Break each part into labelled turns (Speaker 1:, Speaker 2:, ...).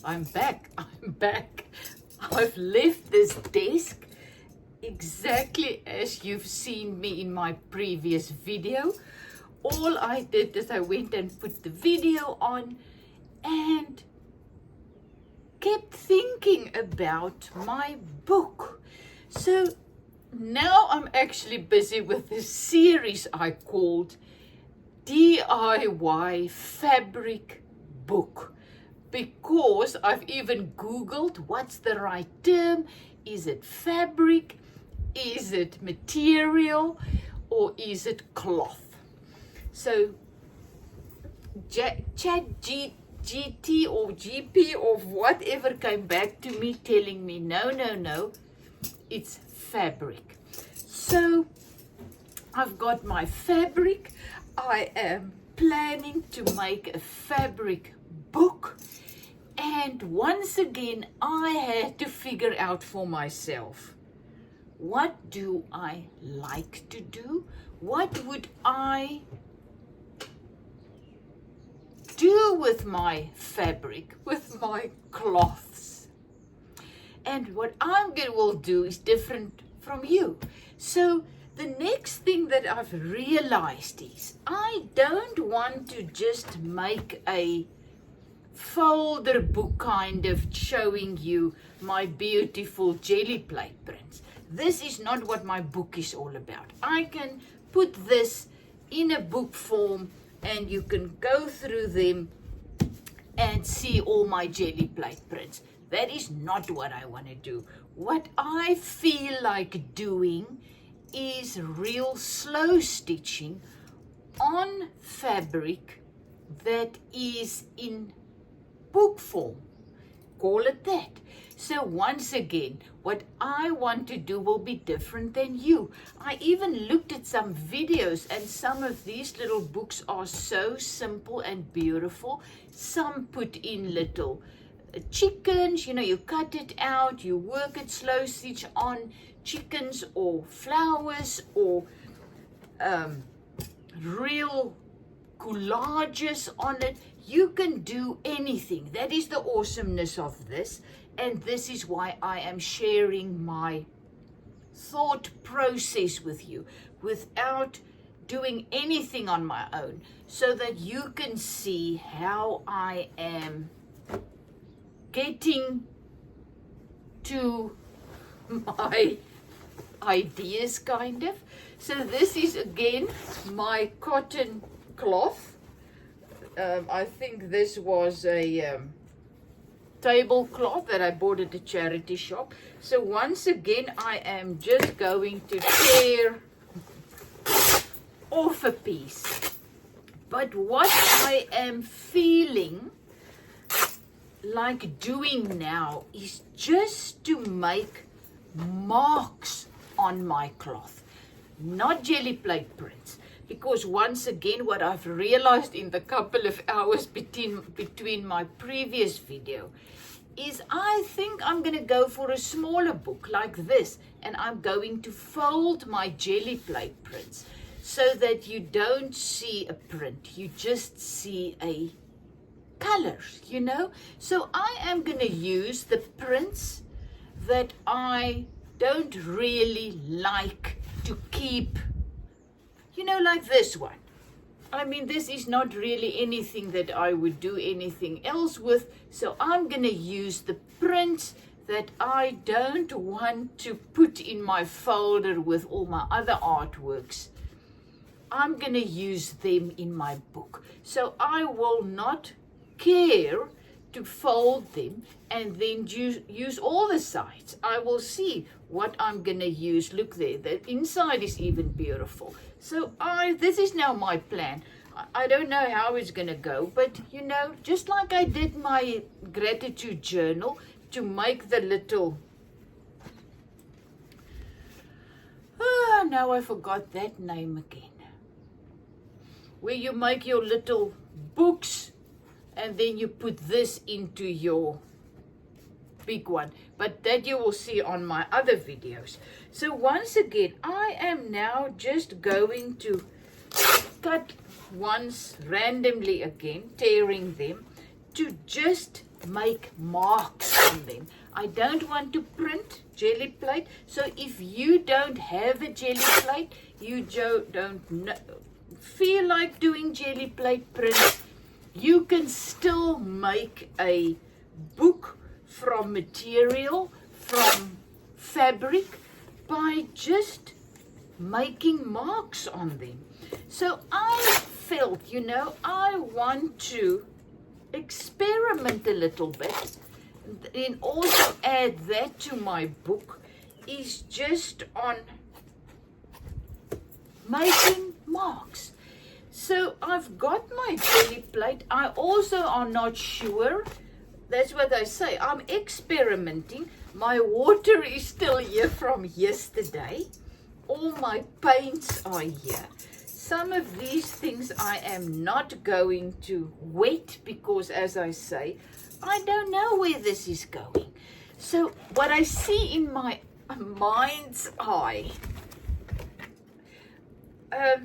Speaker 1: I'm back. I've left this desk exactly as you've seen me in my previous video. All I did is I went and put the video on and kept thinking about my book. So now I'm actually busy with this series I called DIY Fabric Book, because I've even Googled what's the right term. Is it fabric? Is it material? Or is it cloth? So ChatGPT or GP or whatever came back to me telling me, no, it's fabric. So I've got my fabric. I am planning to make a fabric book. And once again, I had to figure out for myself, what do I like to do? What would I do with my fabric, with my cloths? And what will do is different from you. So the next thing that I've realized is I don't want to just make a folder book kind of showing you my beautiful Gelli plate prints. This is not what my book is all about. I can put this in a book form and you can go through them and see all my Gelli plate prints. That is not what I want to do. What I feel like doing is real slow stitching on fabric that is in book form. Call it that. So once again, what I want to do will be different than you. I even looked at some videos, and some of these little books are so simple and beautiful. Some put in little chickens, you cut it out, you work it slow stitch on chickens or flowers or real collages on it. You can do anything. That is the awesomeness of this. And this is why I am sharing my thought process with you without doing anything on my own, so that you can see how I am getting to my ideas, kind of. So this is again my cotton cloth. I think this was a tablecloth that I bought at the charity shop. So once again, I am just going to tear off a piece. But what I am feeling like doing now is just to make marks on my cloth, not Gelli plate prints. Because once again, what I've realized in the couple of hours between my previous video is I think I'm going to go for a smaller book like this, and I'm going to fold my Gelli plate prints so that you don't see a print, you just see a colors, So I am going to use the prints that I don't really like to keep, like this one. I mean, this is not really anything that I would do anything else with. So I'm going to use the prints that I don't want to put in my folder with all my other artworks. I'm going to use them in my book. So I will not care to fold them and then use all the sides. I will see what I'm going to use. Look there, the inside is even beautiful. So this is now my plan. I don't know how it's going to go, but just like I did my gratitude journal to make the little, now I forgot that name again, where you make your little books and then you put this into your big one. But that you will see on my other videos. So once again, I am now just going to cut ones randomly again, tearing them to just make marks on them. I don't want to print jelly plate. So if you don't have a jelly plate, you don't feel like doing jelly plate prints, you can still make a book from material, from fabric, by just making marks on them. So I felt, I want to experiment a little bit, and also add that to my book, is just on making marks. So I've got my jelly plate. I also are not sure. That's what I say. I'm experimenting. My water is still here from yesterday. All my paints are here. Some of these things I am not going to wet because, as I say, I don't know where this is going. So what I see in my mind's eye, I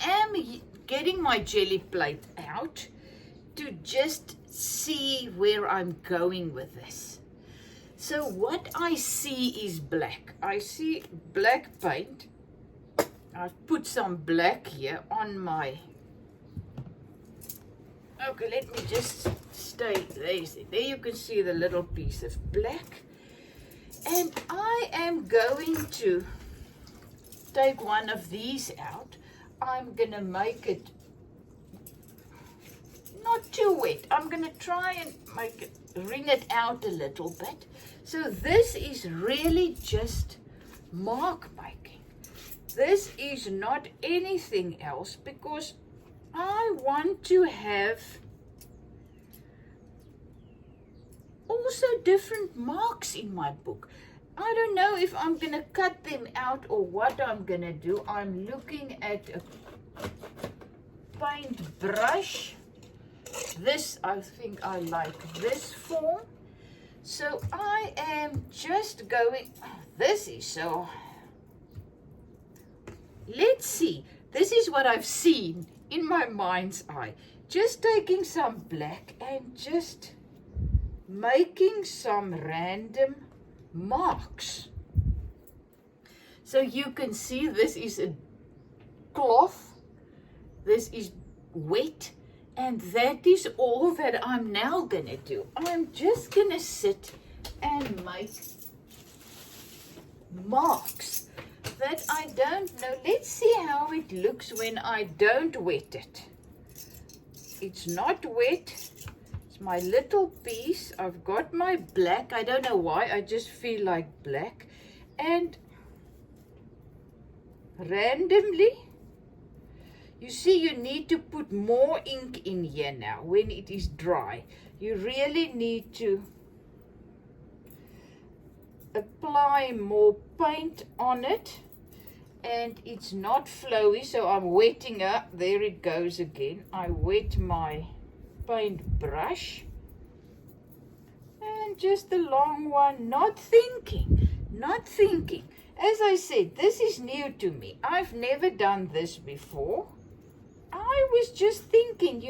Speaker 1: am getting my jelly plate out to just see where I'm going with this. So what I see is black. I see black paint. I've put some black here on my... Okay, let me just stay. There you can see the little piece of black. And I am going to take one of these out. I'm going to make it not too wet. I'm going to try and wring it out a little bit. So this is really just mark making. This is not anything else, because I want to have also different marks in my book. I don't know if I'm going to cut them out or what I'm going to do. I'm looking at a paintbrush. This, I think I like this form. So I am just going, this is so, let's see. This is what I've seen in my mind's eye. Just taking some black and just making some random marks. So you can see this is a cloth. This is wet. And that is all that I'm now going to do. I'm just going to sit and make marks that I don't know. Let's see how it looks when I don't wet it. It's not wet. It's my little piece. I've got my black. I don't know why. I just feel like black. And randomly, you see, you need to put more ink in here now when it is dry. You really need to apply more paint on it. And it's not flowy, so I'm wetting up. There it goes again. I wet my paintbrush. And just a long one, not thinking. As I said, this is new to me. I've never done this before. I was just thinking,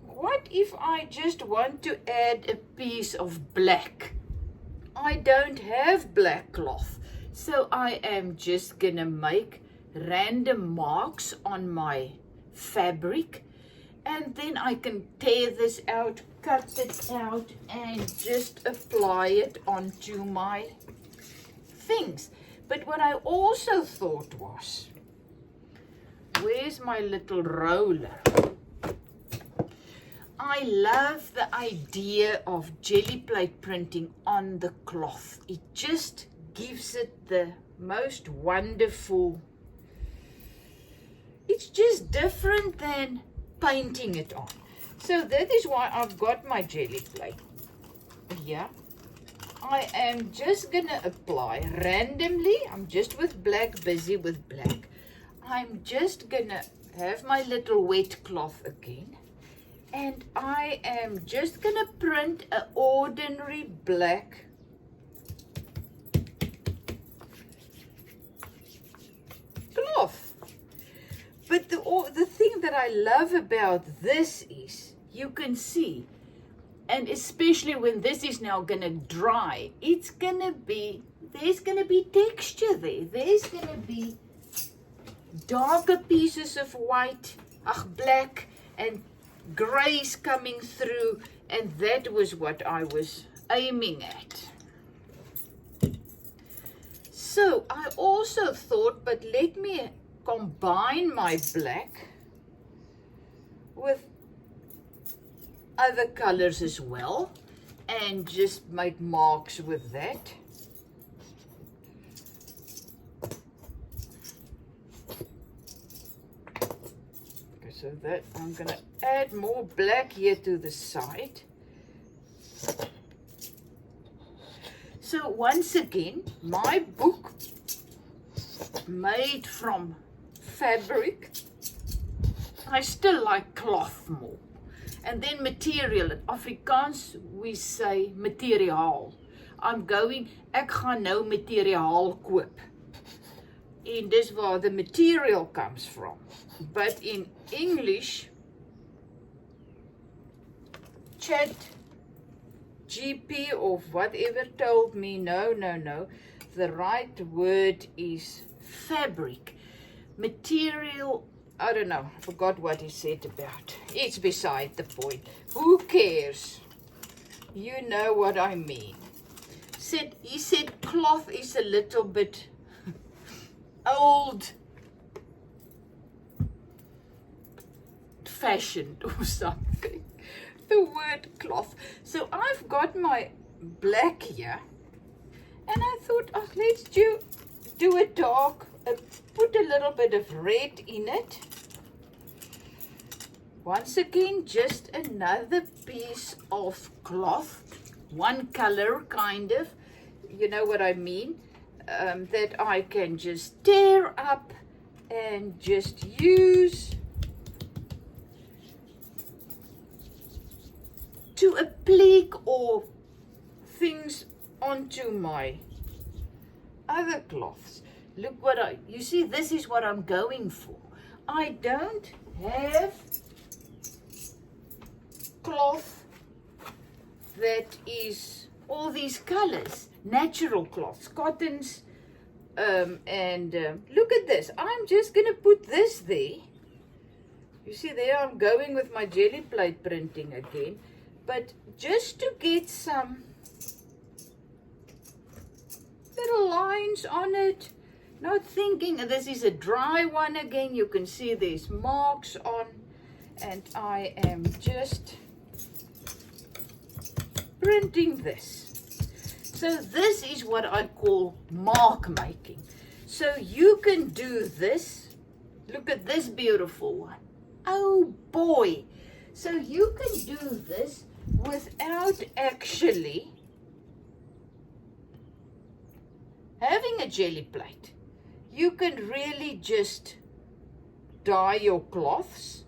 Speaker 1: what if I just want to add a piece of black? I don't have black cloth, so I am just gonna make random marks on my fabric, and then I can tear this out, cut it out, and just apply it onto my things. But what I also thought was, where's my little roller? I love the idea of jelly plate printing on the cloth. It just gives it the most wonderful. It's just different than painting it on. So that is why I've got my jelly plate here. I am just gonna apply randomly. I'm just with black, busy with black. I'm just gonna have my little wet cloth again, and I am just gonna print an ordinary black cloth. But the thing that I love about this is you can see, and especially when this is now gonna dry, there's gonna be texture there. There's gonna be darker pieces of white, black, and grays coming through, and that was what I was aiming at. So I also thought, but let me combine my black with other colors as well and just make marks with that. Okay, so that I'm gonna add more black here to the side. So once again, my book made from fabric. I still like cloth more. And then material. In Afrikaans we say materiaal. Ek gaan nou materiaal koop. En dis waar the material comes from. But in English, Chat GP or whatever told me, no. The right word is fabric. Material, I don't know, I forgot what he said about. It's beside the point. Who cares? You know what I mean. He said cloth is a little bit old fashioned or something. The word cloth. So I've got my black here, and I thought, let's do a dark, put a little bit of red in it. Once again, just another piece of cloth, one color kind of, you know what I mean, that I can just tear up and just use to applique or things onto my other cloths. Look what you see, this is what I'm going for. I don't have cloth that is all these colors, natural cloths, cottons, and look at this. I'm just gonna put this there. You see there I'm going with my jelly plate printing again, but just to get some little lines on it, not thinking this is a dry one again. You can see there's marks on, and I am just printing this. So this is what I call mark making. So you can do this. Look at this beautiful one. Oh boy. So you can do this without actually having a jelly plate. You can really just dye your cloths,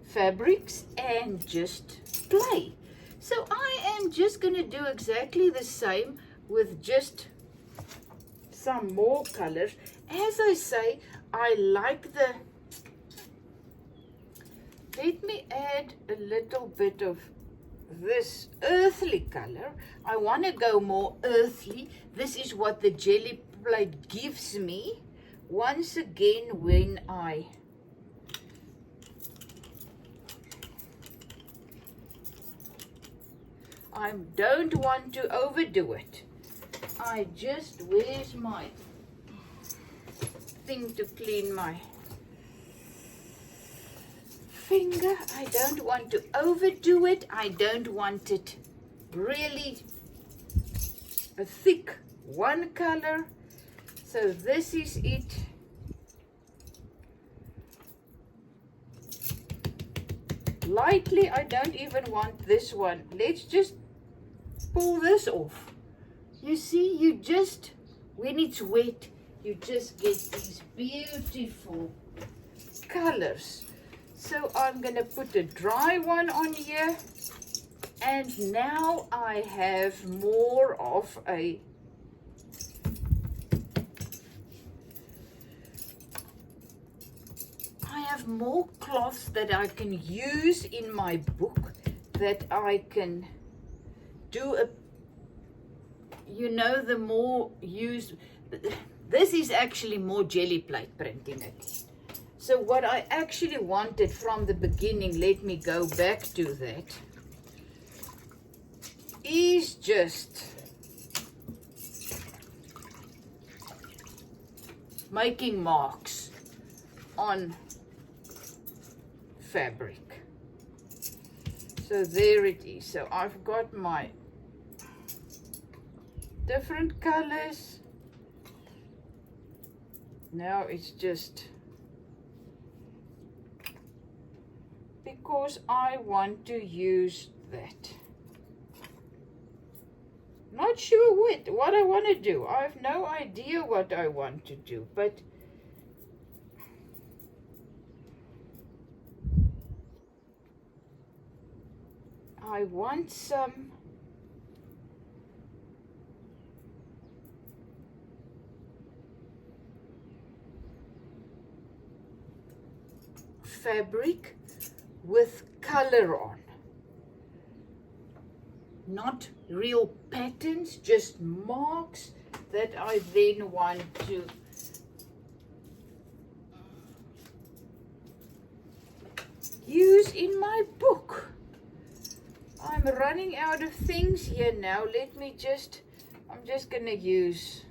Speaker 1: fabrics, and just play. So I am just going to do exactly the same with just some more colors. As I say, I like the... Let me add a little bit of this earthly color. I want to go more earthly. This is what the jelly plate gives me. Once again, when I don't want to overdo it. Where's my thing to clean my finger? I don't want to overdo it. I don't want it really a thick one color. So this is it. Lightly, I don't even want this one. Let's just pull this off. You see, you just, when it's wet, you just get these beautiful colors. So I'm going to put a dry one on here. And now I have more of a have more cloths that I can use in my book, that I can do a, you know, the more use, this is actually more jelly plate printing again. So what I actually wanted from the beginning, let me go back to that, is just making marks on fabric. So there it is. So I've got my different colors. Now it's just because I want to use that. Not sure what I want to do. I have no idea what I want to do, but I want some fabric with color on. Not real patterns, just marks that I then want to use in my book. I'm running out of things here now. Let me just, I'm just gonna use,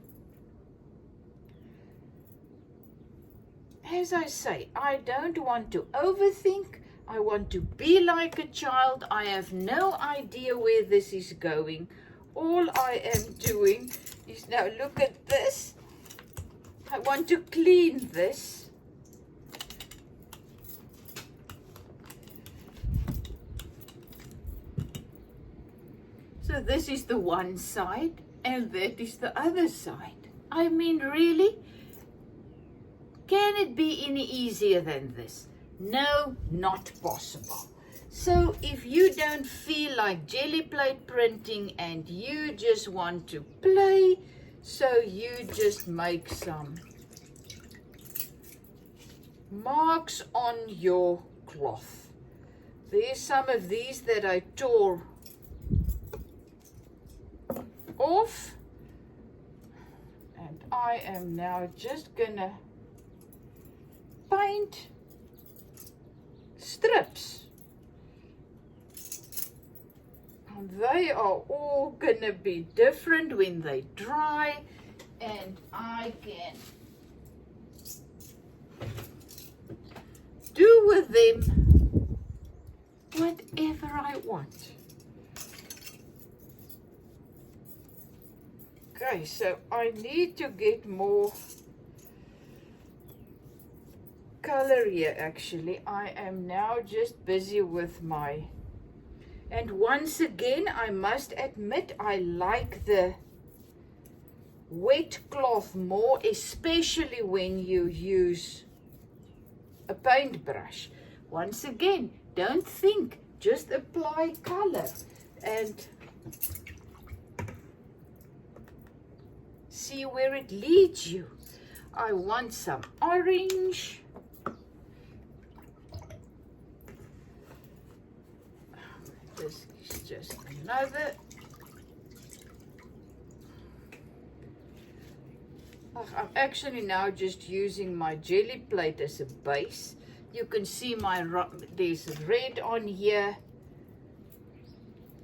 Speaker 1: as I say, I don't want to overthink. I want to be like a child. I have no idea where this is going. All I am doing is, now look at this. I want to clean this. So this is the one side and that is the other side. I mean, really? Can it be any easier than this? No, not possible. So if you don't feel like jelly plate printing and you just want to play, so you just make some marks on your cloth. There's some of these that I tore off, and I am now just gonna paint strips, and they are all gonna be different when they dry, and I can do with them whatever I want. Okay, so I need to get more color here. Actually, I am now just busy with my, and once again I must admit I like the wet cloth more, especially when you use a paintbrush. Once again, don't think, just apply color and see where it leads you. I want some orange. This is just another. I'm actually now just using my jelly plate as a base. You can see there's red on here.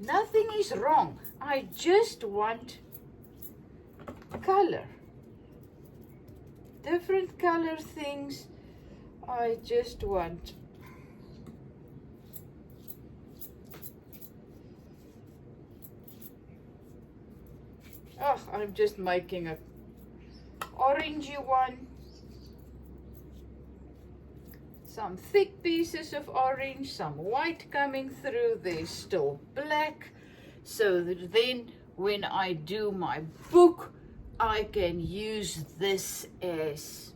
Speaker 1: Nothing is wrong. I just want color. Different color things. I just want I'm just making a orangey one. Some thick pieces of orange, some white coming through. There's still black. So that then when I do my book, I can use this as,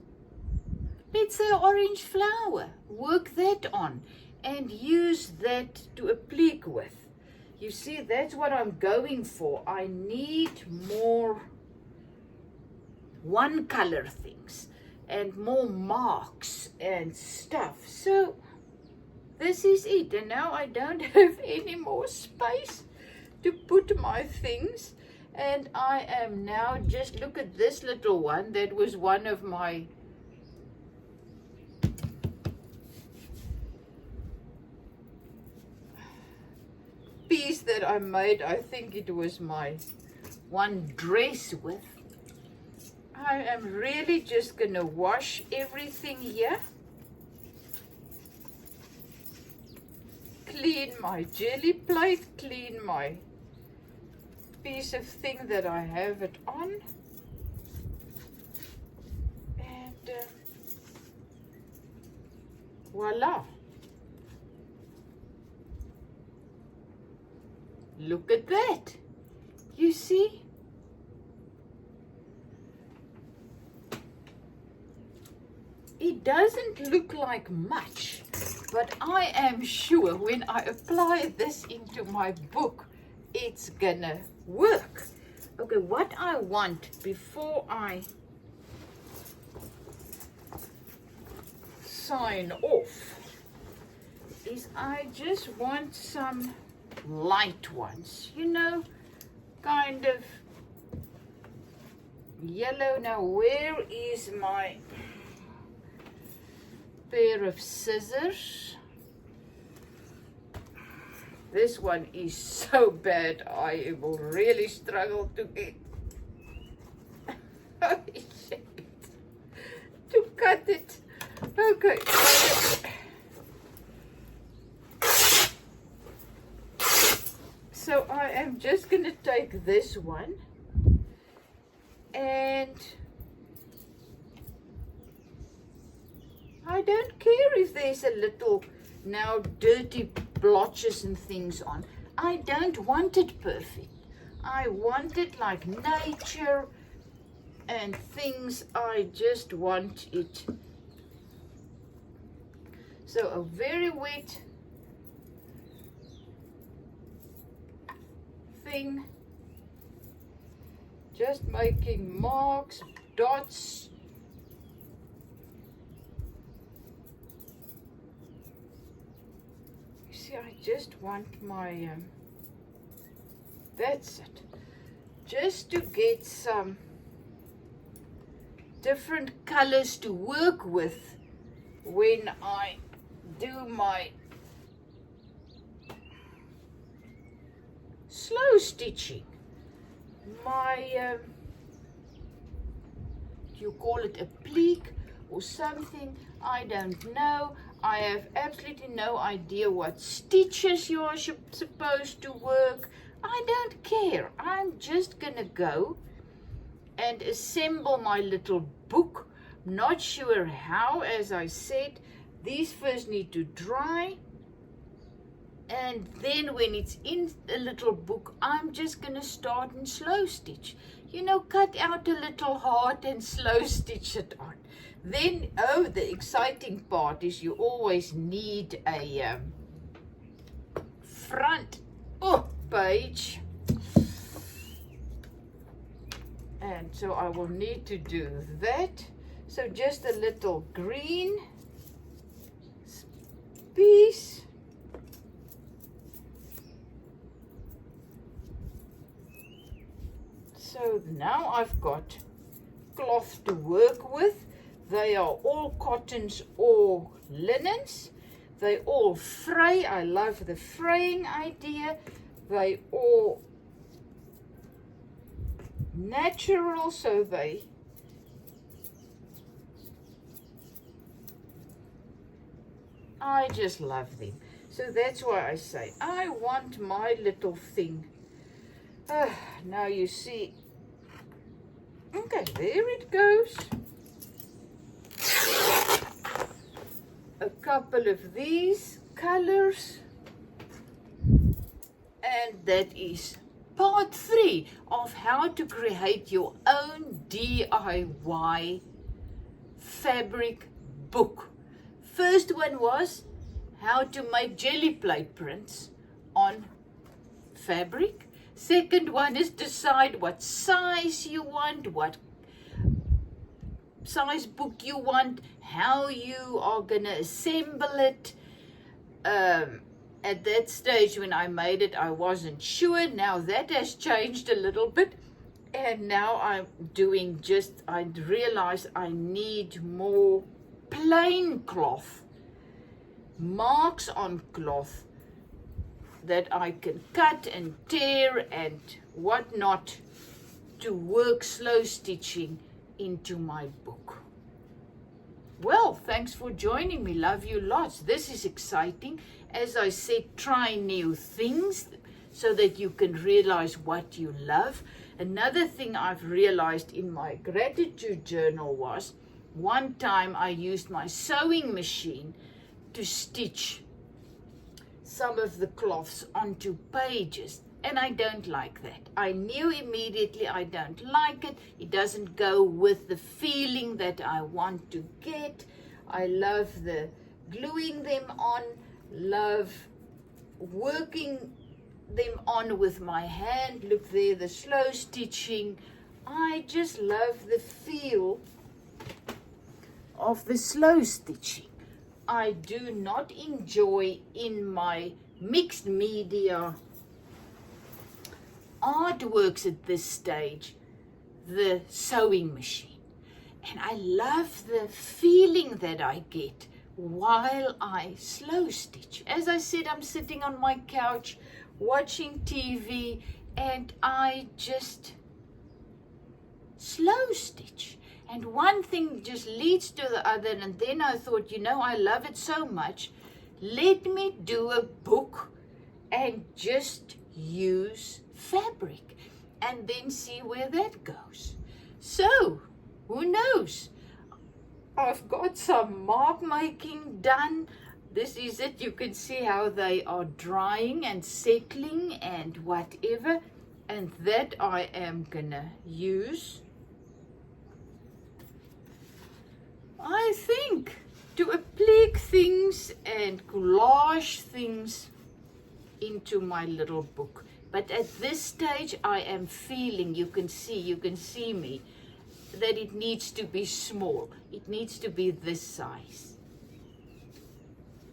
Speaker 1: let's say, orange flower. Work that on and use that to applique with. You see, that's what I'm going for. I need more one color things. and more marks and stuff. So this is it, and now I don't have any more space to put my things, and I am now just, look at this little one. That was one of my piece that I made. I think it was my one dress with. I am really just gonna wash everything here, clean my jelly plate, clean my piece of thing that I have it on, and voila. Look at that. You see? It doesn't look like much, but I am sure when I apply this into my book, it's gonna work. Okay, what I want before I sign off is I just want some light ones, you know, kind of yellow. Now, where is my pair of scissors? This one is so bad, I will really struggle to get to cut it. Okay. So I am just going to take this one, and I don't care if there's a little now dirty blotches and things on. I don't want it perfect. I want it like nature and things. I just want it. So a very wet thing, just making marks, dots. You see, I just want my that's it, just to get some different colors to work with when I do my slow stitching. My you call it appliqué or something, I don't know. I have absolutely no idea what stitches you are supposed to work. I don't care. I'm just gonna go and assemble my little book. Not sure how, as I said. These first need to dry, and then when it's in a little book, I'm just gonna start and slow stitch. You know, cut out a little heart and slow stitch it on. Then, oh, the exciting part is you always need a front page. And so I will need to do that. So just a little green piece. So now I've got cloth to work with. They are all cottons or linens. They all fray. I love the fraying idea. They all natural, so I just love them. So that's why I say I want my little thing. Now you see. Okay, there it goes. A couple of these colors, and that is part 3 of how to create your own DIY fabric book. First one was how to make jelly plate prints on fabric. Second one is decide what size you want, what size book you want, how you are going to assemble it. At that stage when I made it, I wasn't sure. Now that has changed a little bit. And now I'm doing I realize I need more plain cloth, marks on cloth that I can cut and tear and whatnot to work slow stitching into my book. Well, thanks for joining me. Love you lots. This is exciting. As I said, try new things so that you can realize what you love. Another thing I've realized in my gratitude journal was one time I used my sewing machine to stitch some of the cloths onto pages, and I don't like that. I knew immediately I don't like it. It doesn't go with the feeling that I want to get. I love the gluing them on, love working them on with my hand. Look there, the slow stitching. I just love the feel of the slow stitching. I do not enjoy in my mixed media artworks at this stage the sewing machine, and I love the feeling that I get while I slow stitch. As I said, I'm sitting on my couch watching TV and I just slow stitch, and one thing just leads to the other. And then I thought, I love it so much, let me do a book and just use fabric and then see where that goes. So who knows, I've got some mark making done. This is it. You can see how they are drying and settling and whatever, and that I am gonna use, I think, to applique things and collage things into my little book. But at this stage I am feeling, you can see me, that it needs to be small. It needs to be this size.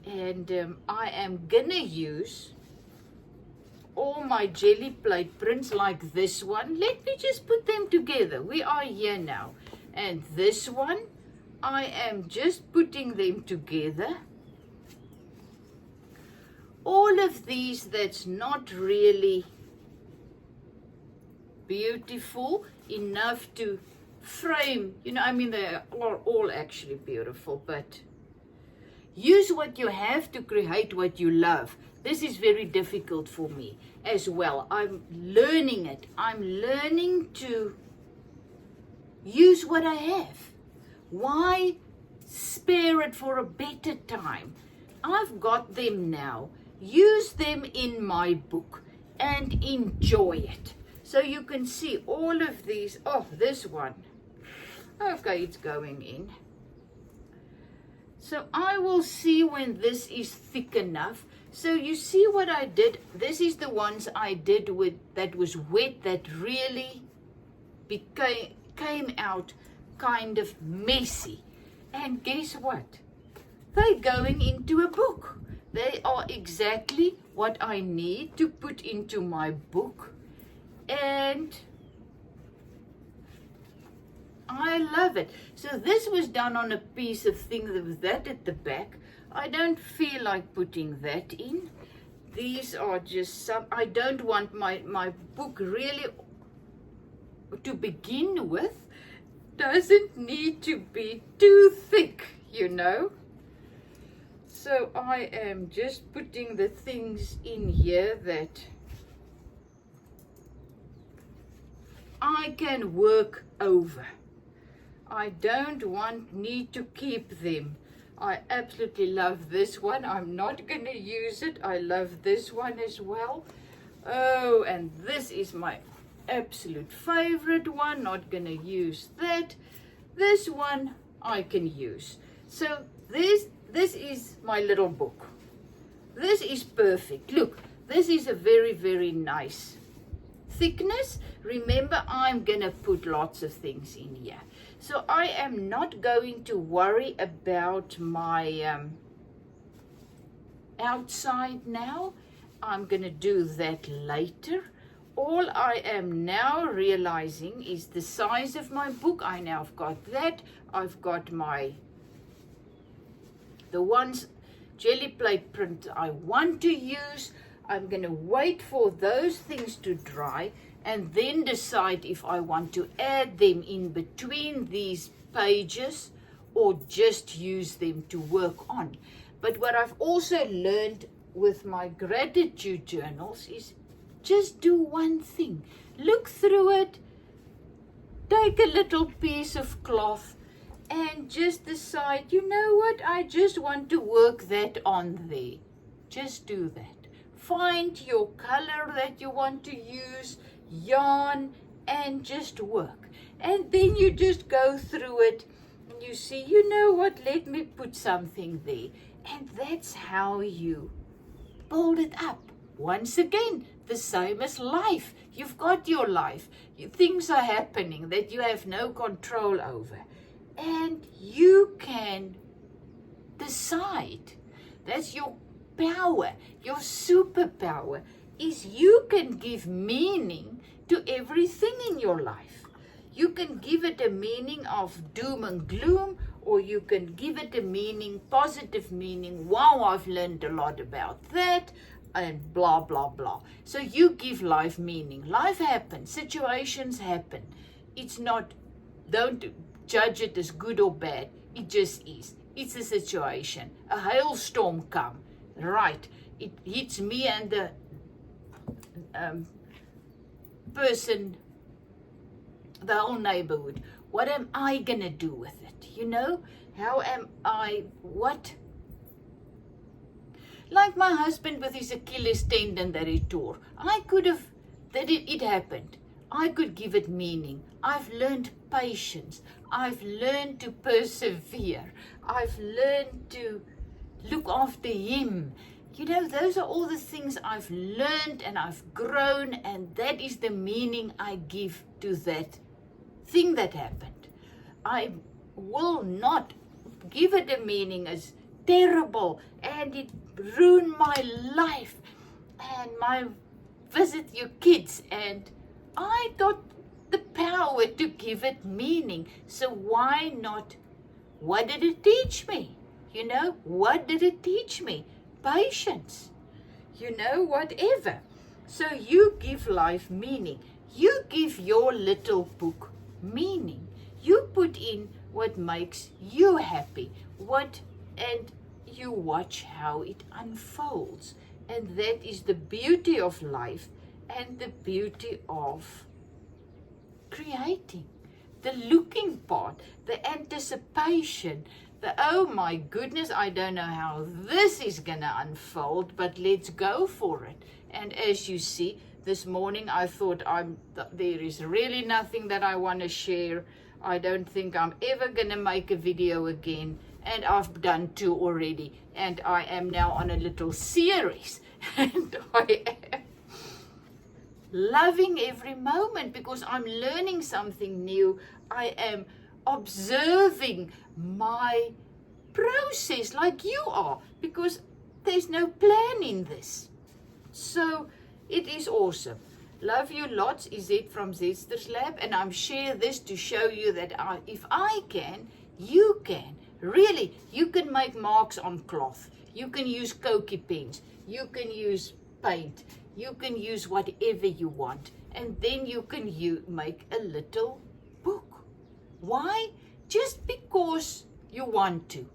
Speaker 1: And I am gonna use all my Gelli plate prints like this one. Let me just put them together. We are here now. And this one, I am just putting them together. All of these that's not really beautiful enough to frame, they are all actually beautiful, but use what you have to create what you love. This is very difficult for me as well. I'm learning it. I'm learning to use what I have. Why spare it for a better time? I've got them now. Use them in my book and enjoy it. So you can see all of these. Oh, this one. Okay, it's going in. So I will see when this is thick enough. So you see what I did? This is the ones I did with that was wet, that really came out kind of messy. And guess what? They're going into a book. They are exactly what I need to put into my book. And I love it. So this was done on a piece of thing with that at the back. I don't feel like putting that in. These are just some, I don't want my book really, to begin with, doesn't need to be too thick, So I am just putting the things in here that I can work over. I don't need to keep them. I absolutely love this one. I'm not going to use it. I love this one as well. Oh, and this is my absolute favorite one. Not going to use that. This one I can use. So this is my little book. This is perfect. Look, this is a very, very nice thickness. Remember, I'm gonna put lots of things in here. So I am not going to worry about my outside now. I'm gonna do that later. All I am now realizing is the size of my book. I now have got that. I've got the ones Gelli plate print I want to use. I'm going to wait for those things to dry and then decide if I want to add them in between these pages or just use them to work on. But what I've also learned with my gratitude journals is just do one thing. Look through it, take a little piece of cloth and just decide, you know what, I just want to work that on there. Just do that. Find your color that you want to use, yarn, and just work. And then you just go through it and you see, you know what, let me put something there. And that's how you build it up. Once again, the same as life. You've got your life. Things are happening that you have no control over. And you can decide. That's your power. Your superpower is you can give meaning to everything in your life. You can give it a meaning of doom and gloom, or you can give it a meaning, positive meaning. Wow, I've learned a lot about that, and blah, blah, blah. So you give life meaning. Life happens. Situations happen. It's not, don't judge it as good or bad. It just is. It's a situation. A hailstorm come. Right. It hits me and the person, the whole neighborhood. What am I going to do with it? You know? How am I, what? Like my husband with his Achilles tendon that he tore. I could have, that it happened. I could give it meaning. I've learned patience. I've learned to persevere. I've learned to look after him. You know, those are all the things I've learned and I've grown, and that is the meaning I give to that thing that happened. I will not give it a meaning as terrible and it ruined my life and my visit your kids, and I got the power to give it meaning. So why not? What did it teach me? You know, what did it teach me? Patience. You know, whatever. So you give life meaning. You give your little book meaning. You put in what makes you happy. And you watch how it unfolds. And that is the beauty of life and the beauty of creating. The looking part, the anticipation, the oh my goodness, I don't know how this is going to unfold, but let's go for it. And as you see, this morning I thought there is really nothing that I want to share. I don't think I'm ever going to make a video again. And I've done 2 already. And I am now on a little series. And I am loving every moment because I'm learning something new. I am observing my process like you are, because there's no plan in this. So it is awesome. Love you lots. Izette from Zetster's Lab, and I'm sharing this to show you that if I can, you can. Really, you can make marks on cloth. You can use Koki pens. You can use paint. You can use whatever you want. And then you can make a little book. Why? Just because you want to.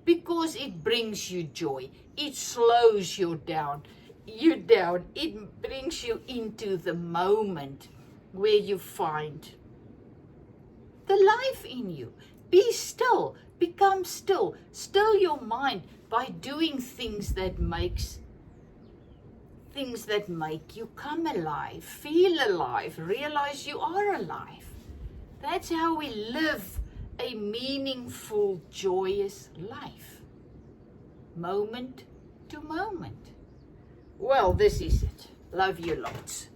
Speaker 1: Because it brings you joy. It slows you down. It brings you into the moment where you find the life in you. Be still. Become still. Still your mind by doing things that make you come alive, feel alive, realize you are alive. That's how we live a meaningful, joyous life. Moment to moment. Well, this is it. Love you lots.